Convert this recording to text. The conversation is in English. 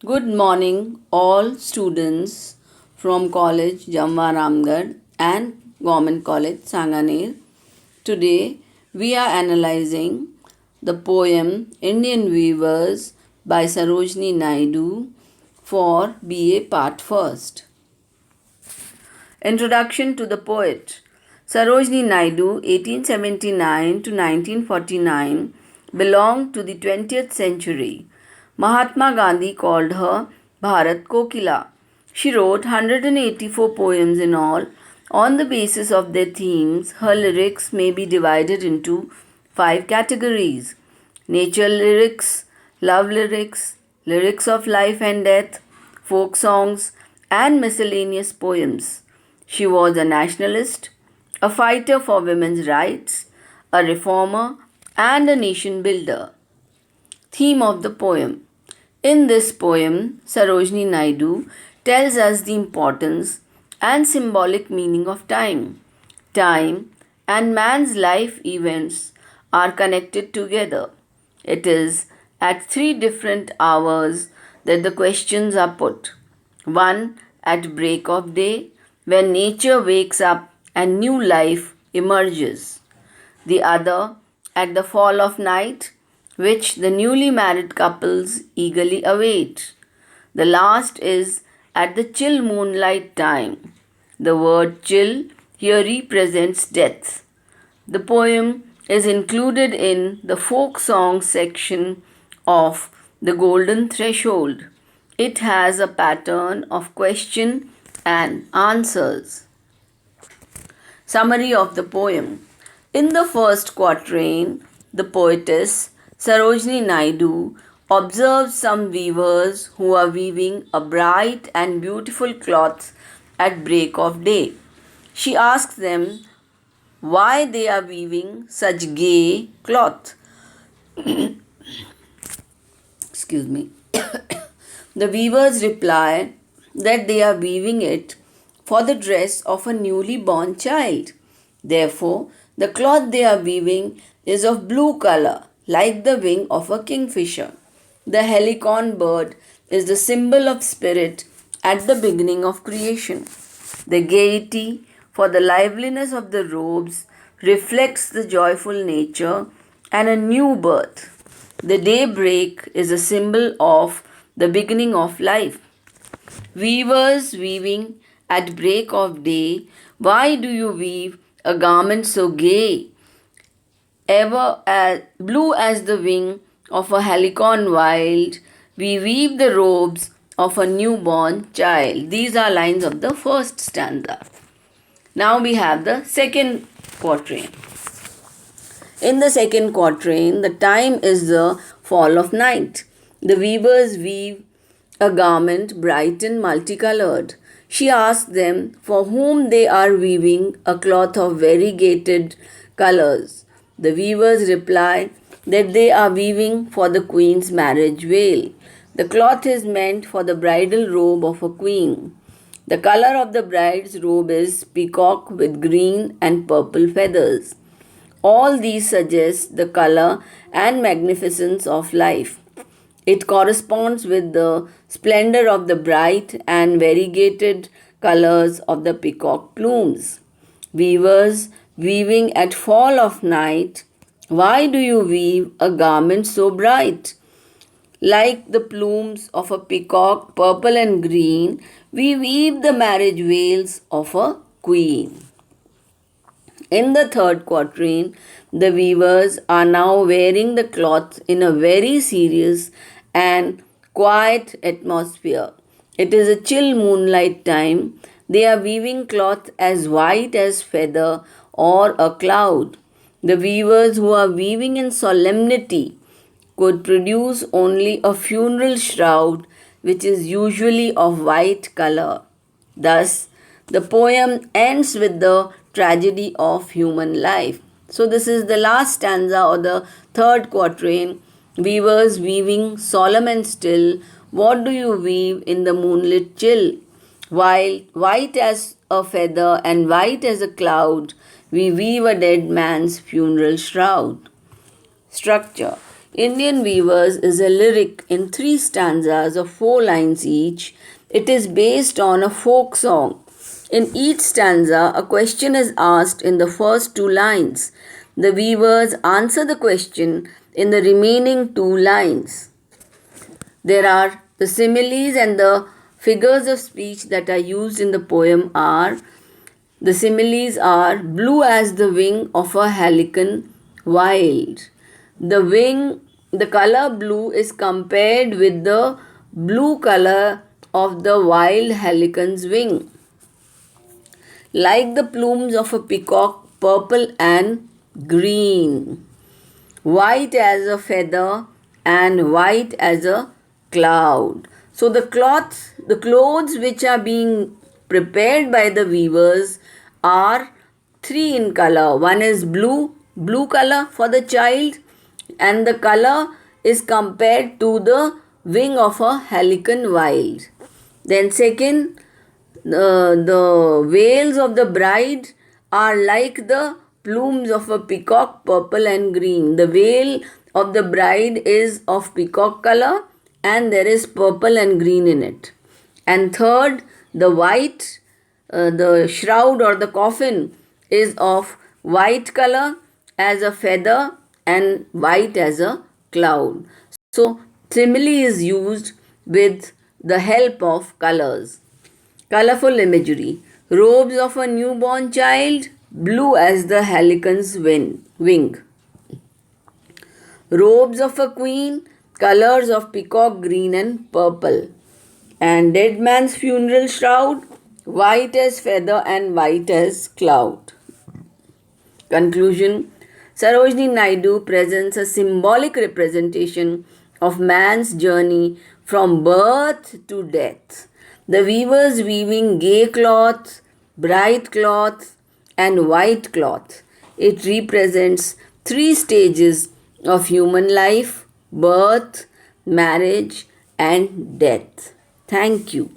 Good morning, all students from College Jamwa Ramgarh and Government College Sanganer. Today we are analyzing the poem Indian Weavers by Sarojini Naidu for BA Part First. Introduction to the poet. Sarojini Naidu, 1879 to 1949, belonged to the 20th century. Mahatma Gandhi called her Bharat Kokila. She wrote 184 poems in all. On the basis of their themes, her lyrics may be divided into 5 categories: nature lyrics, love lyrics, lyrics of life and death, folk songs, and miscellaneous poems. She was a nationalist, a fighter for women's rights, a reformer, and a nation builder. Theme of the poem. In this poem, Sarojini Naidu tells us the importance and symbolic meaning of time. Time and man's life events are connected together. It is at 3 different hours that the questions are put. One at break of day, when nature wakes up and new life emerges. The other at the fall of night, which the newly married couples eagerly await. The last is at the chill moonlight time. The word chill here represents death. The poem is included in the folk songs section of The Golden Threshold. It has a pattern of question and answers. Summary of the poem. In the first quatrain, the poetess Sarojini Naidu observes some weavers who are weaving a bright and beautiful cloth at break of day. She asks them why they are weaving such gay cloth. Excuse me. The weavers reply that they are weaving it for the dress of a newly born child. Therefore, the cloth they are weaving is of blue color, like the wing of a kingfisher. The helicon bird is the symbol of spirit at the beginning of creation. The gaiety for the liveliness of the robes reflects the joyful nature and a new birth. The daybreak is a symbol of the beginning of life. Weavers weaving at break of day, why do you weave a garment so gay? Ever as blue as the wing of a helicon wild, we weave the robes of a newborn child. These are lines of the first stanza. Now we have the second quatrain. In the second quatrain, the time is the fall of night. The weavers weave a garment bright and multicolored. She asks them for whom they are weaving a cloth of variegated colors. The weavers reply that they are weaving for the queen's marriage veil. The cloth is meant for the bridal robe of a queen. The color of the bride's robe is peacock with green and purple feathers. All these suggest the color and magnificence of life. It corresponds with the splendor of the bright and variegated colors of the peacock plumes. Weavers weaving at fall of night, why do you weave a garment so bright? Like the plumes of a peacock, purple and green, we weave the marriage veils of a queen. In the third quatrain, the weavers are now wearing the cloth in a very serious and quiet atmosphere. It is a chill moonlight time. They are weaving cloth as white as feather or a cloud. The weavers who are weaving in solemnity could produce only a funeral shroud which is usually of white color. Thus, the poem ends with the tragedy of human life. So, this is the last stanza or the third quatrain. Weavers weaving solemn and still, what do you weave in the moonlit chill? While white as a feather and white as a cloud, we weave a dead man's funeral shroud. Structure. Indian Weavers is a lyric in 3 stanzas of 4 lines each. It is based on a folk song. In each stanza, a question is asked in the first 2 lines. The weavers answer the question in the remaining 2 lines. There are the similes and the figures of speech that are used in the poem are the similes are blue as the wing of a halcyon wild. The color blue is compared with the blue color of the wild halicon's wing. Like the plumes of a peacock, purple and green. White as a feather and white as a cloud. So the clothes which are being prepared by the weavers are 3 in color. One is blue color for the child, and the color is compared to the wing of a halcyon wild. Then second, the veils of the bride are like the plumes of a peacock, purple and green. The veil of the bride is of peacock color and there is purple and green in it. And third, the white, the shroud or the coffin is of white color as a feather and white as a cloud. So, simile is used with the help of colors. Colorful imagery. Robes of a newborn child, blue as the halicon's wing. Robes of a queen, colors of peacock green and purple. And dead man's funeral shroud, white as feather and white as cloud. Conclusion. Sarojini Naidu presents a symbolic representation of man's journey from birth to death. The weavers weaving gay cloth, bright cloth, and white cloth. It represents 3 stages of human life: birth, marriage, and death. Thank you.